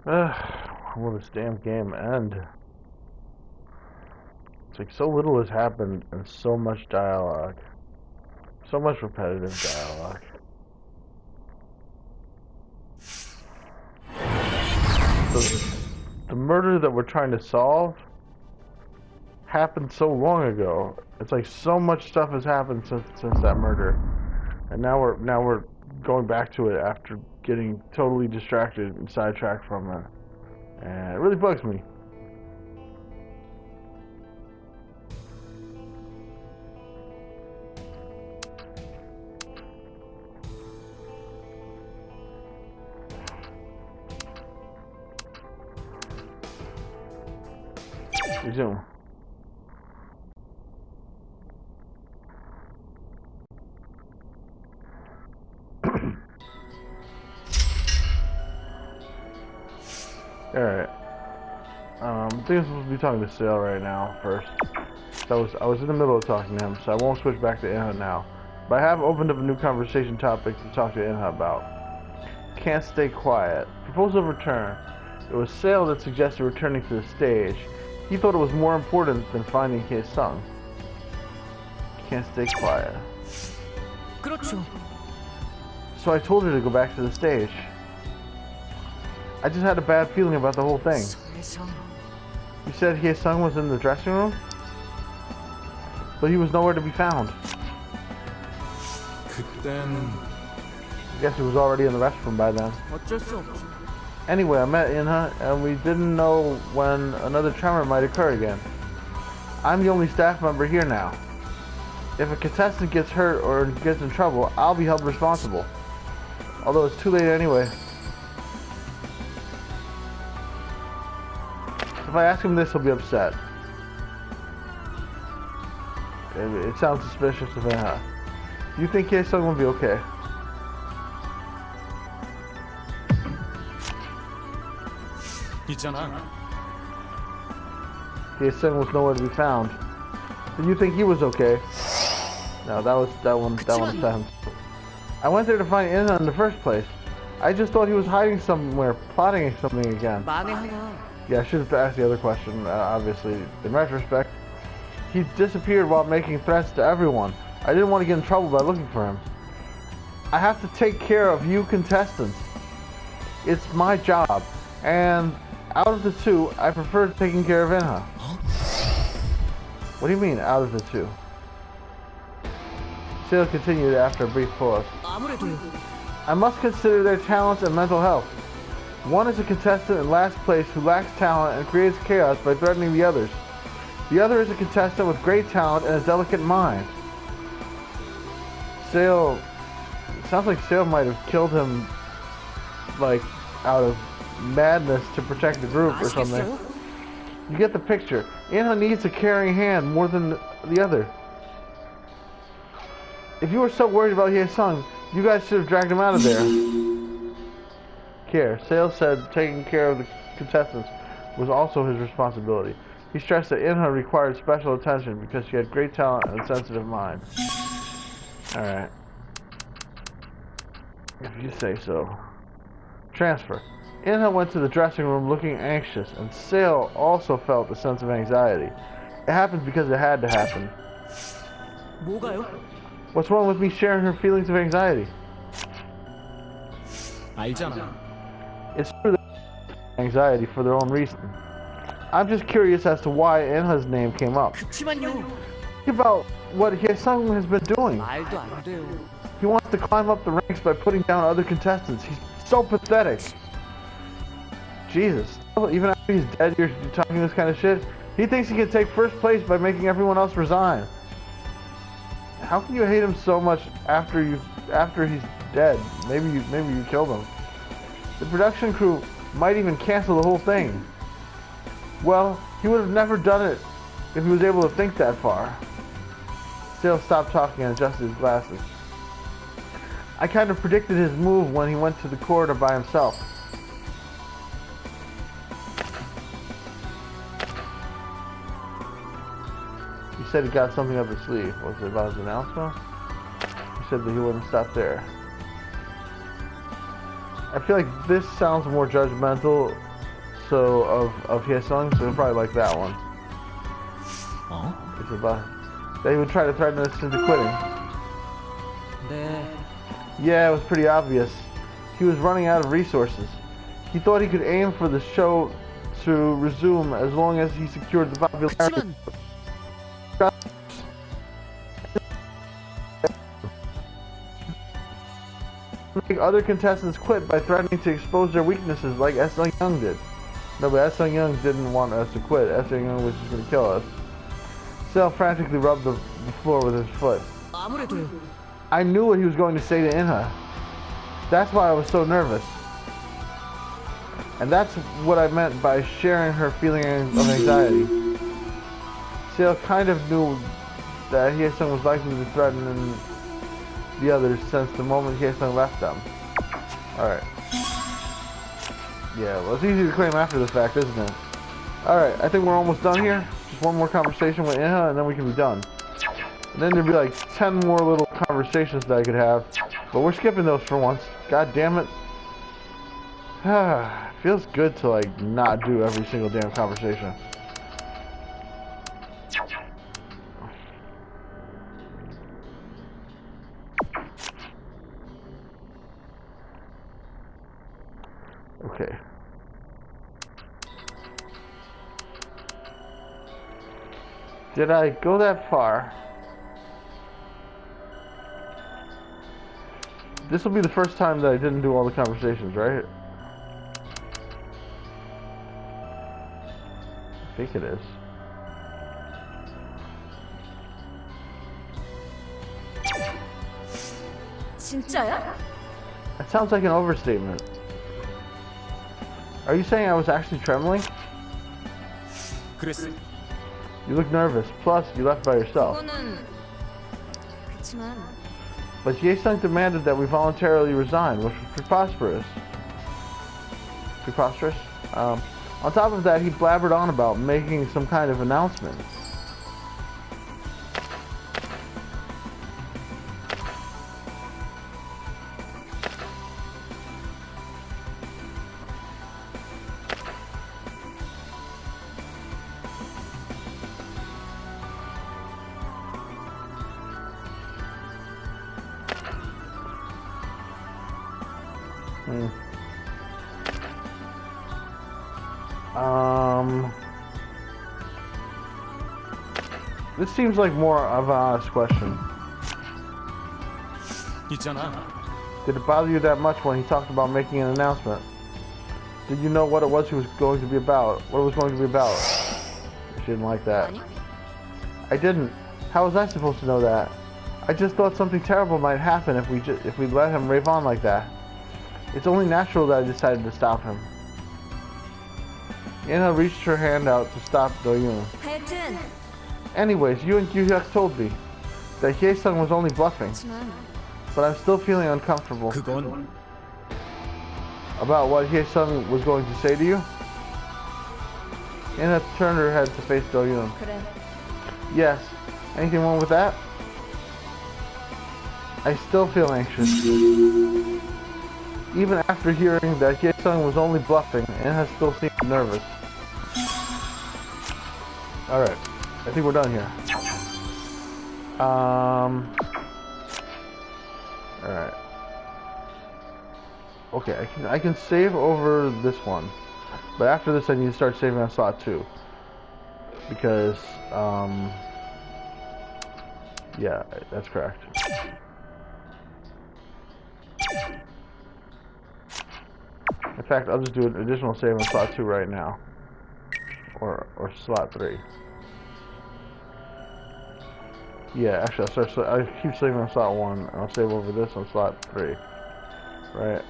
Will this damn game end? It's like so little has happened and so much dialogue. So much repetitive dialogue. The murder that we're trying to solve happened so long ago. It's like so much stuff has happened since that murder. And now we're going back to it after getting totally distracted and sidetracked from it. And it really bugs me. Resume. Alright. I think I'm supposed to be talking to Sale right now first. So I was in the middle of talking to him, so I won't switch back to Inha now. But I have opened up a new conversation topic to talk to Inha about. Can't stay quiet. Proposal of return. It was Sale that suggested returning to the stage. He thought it was more important than finding his son. Can't stay quiet. So I told her to go back to the stage. I just had a bad feeling about the whole thing. You said his son was in the dressing room? But he was nowhere to be found. I guess he was already in the restroom by then. Anyway, I met Inha, and we didn't know when another tremor might occur again. I'm the only staff member here now. If a contestant gets hurt or gets in trouble, I'll be held responsible. Although it's too late anyway. If I ask him this, he'll be upset. It sounds suspicious of Inha. Do you think his son will be okay? His son was nowhere to be found. Did you think he was okay? No, that one upset him. I went there to find Inha in the first place. I just thought he was hiding somewhere, plotting something again. Yeah, I should have asked the other question, obviously. In retrospect, he disappeared while making threats to everyone. I didn't want to get in trouble by looking for him. I have to take care of you contestants. It's my job. And out of the two, I prefer taking care of Inha. What do you mean, out of the two? Sale continued after a brief pause. I must consider their talents and mental health. One is a contestant in last place who lacks talent and creates chaos by threatening the others. The other is a contestant with great talent and a delicate mind. Sale... It sounds like Sale might have killed him, like, out of madness to protect the group or something. You get the picture. Inha needs a caring hand more than the other. If you were so worried about his son, you guys should have dragged him out of there. Care. Sale said taking care of the contestants was also his responsibility. He stressed that Inha required special attention because she had great talent and a sensitive mind. Alright. If you say so. Transfer. Inha went to the dressing room looking anxious, and Sale also felt a sense of anxiety. It happened because it had to happen. What's wrong with me sharing her feelings of anxiety? It's true that anxiety for their own reason. I'm just curious as to why Inha's name came up. Think about what his son has been doing. He wants to climb up the ranks by putting down other contestants. He's so pathetic. Jesus. Even after he's dead, you're talking this kind of shit? He thinks he can take first place by making everyone else resign. How can you hate him so much after he's dead? Maybe you killed him. The production crew might even cancel the whole thing. Well, he would have never done it if he was able to think that far. Sale stopped talking and adjusted his glasses. I kind of predicted his move when he went to the corridor by himself. He said he got something up his sleeve. Was it about his announcement? He said that he wouldn't stop there. I feel like this sounds more judgmental also of Hyesung, so you'll probably like that one. It's about they would try to threaten us into quitting. Yeah, it was pretty obvious. He was running out of resources. He thought he could aim for the show to resume as long as he secured the popularity. Make other contestants quit by threatening to expose their weaknesses like Sung Young did. No, but Sung Young didn't want us to quit. Sung Young was just going to kill us. Sel frantically rubbed the floor with his foot. I knew what he was going to say to Inha. That's why I was so nervous. And that's what I meant by sharing her feeling of anxiety. Sale kind of knew that Hyesung was likely to threaten the others since the moment Hyesung left them. Alright. Yeah, well, it's easy to claim after the fact, isn't it? Alright, I think we're almost done here. Just one more conversation with Inha and then we can be done. And then there'd be like 10 more little conversations that I could have. But we're skipping those for once. God damn it. Feels good to like not do every single damn conversation. Okay. Did I go that far? This will be the first time that I didn't do all the conversations, right? I think it is. 진짜야? That sounds like an overstatement. Are you saying I was actually trembling? 그랬어. You look nervous. Plus, you left by yourself. 그치만 But Hyesung demanded that we voluntarily resign, which was preposterous. Preposterous? On top of that, he blabbered on about making some kind of announcement. This seems like more of an honest question. 있잖아. Did it bother you that much when he talked about making an announcement? Did you know what it was he was going to be about? What it was going to be about? She didn't like that. I didn't. How was I supposed to know that? I just thought something terrible might happen if we let him rave on like that. It's only natural that I decided to stop him. Inha reached her hand out to stop Do-yoon. 하여튼 Anyways, you and Gyuhyuk told me that Hyesung was only bluffing, but I'm still feeling uncomfortable 그건 about what Hyesung was going to say to you. Inha turned her head to face Do-yoon. 그래. Yes. Anything wrong with that? I still feel anxious. Even after hearing that Hyesung was only bluffing, Inha still seemed nervous. Alright. I think we're done here. Alright. Okay, I can save over this one. But after this I need to start saving on slot 2. Because, yeah, that's correct. In fact, I'll just do an additional save on slot 2 right now. Or slot 3. Yeah, actually, I keep saving on slot 1, and I'll save over this on slot 3. Right.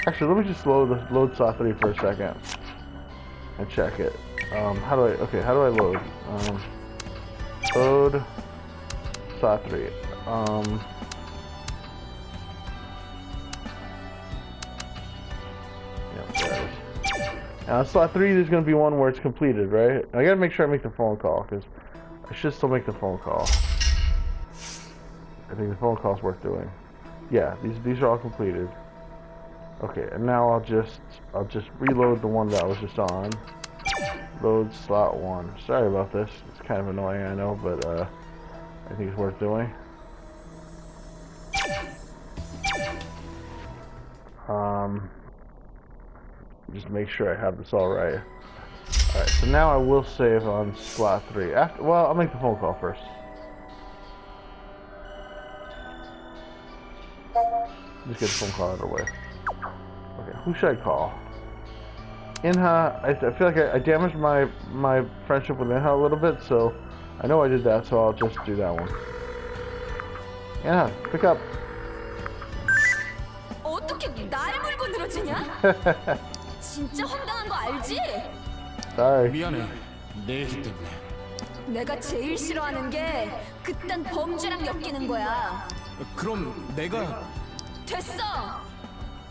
Actually, let me just load slot 3 for a second. And check it. How do I load? Load slot 3. Now, slot 3 there's going to be one where it's completed, right? I gotta make sure I make the phone call, because I should still make the phone call. I think the phone call's worth doing. Yeah, these are all completed. Okay, and now I'll just reload the one that I was just on. Load slot 1. Sorry about this. It's kind of annoying, I know, but I think it's worth doing. Just make sure I have this all right. Alright, so now I will save on slot 3. Well, I'll make the phone call first. Just get the phone call out of the way. Okay, who should I call? Inha, I feel like I damaged my friendship with Inha a little bit, so I know I did that, so I'll just do that one. Inha, pick up. 어떻게 나를 물고 늘어지냐? 진짜 황당한 거 알지? Sorry. 미안해. 내 일 때문에. 내가 제일 싫어하는 게 그딴 범죄랑 엮이는 거야. 그럼 내가 됐어!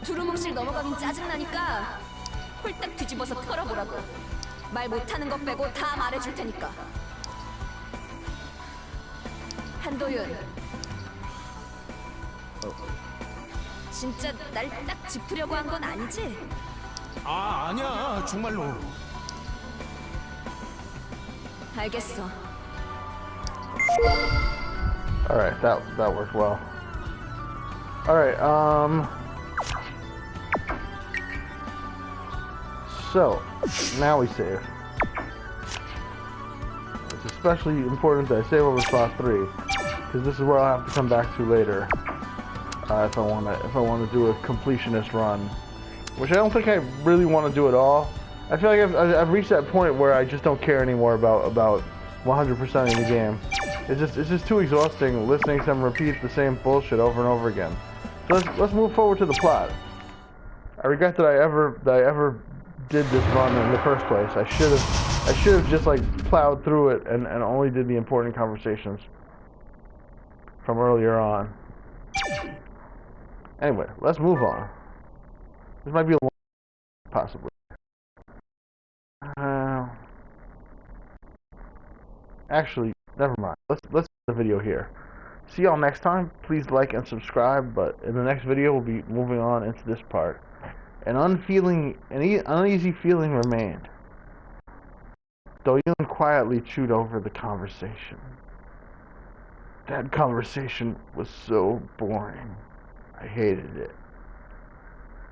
두루뭉실 넘어가긴 짜증나니까 홀딱 뒤집어서 털어보라고. 말 못하는 것 빼고 다 말해줄 테니까. 한도윤. 진짜 날 딱 짚으려고 한 건 아니지? 아니야. 정말로. 알겠어. Alright, that worked well. Alright, so, now we save. It's especially important that I save over slot 3, because this is where I'll have to come back to later, if I want to do a completionist run, which I don't think I really want to do at all. I feel like I've reached that point where I just don't care anymore about 100%ing the game. It's just too exhausting listening to them repeat the same bullshit over and over again. So let's move forward to the plot. I regret that I ever did this run in the first place. I should have just like plowed through it and only did the important conversations from earlier on. Anyway, let's move on. This might be a long, possibly. Actually, never mind. Let's end the video here. See y'all next time. Please like and subscribe. But in the next video, we'll be moving on into this part. An uneasy feeling remained. Do-yoon quietly chewed over the conversation. That conversation was so boring. I hated it.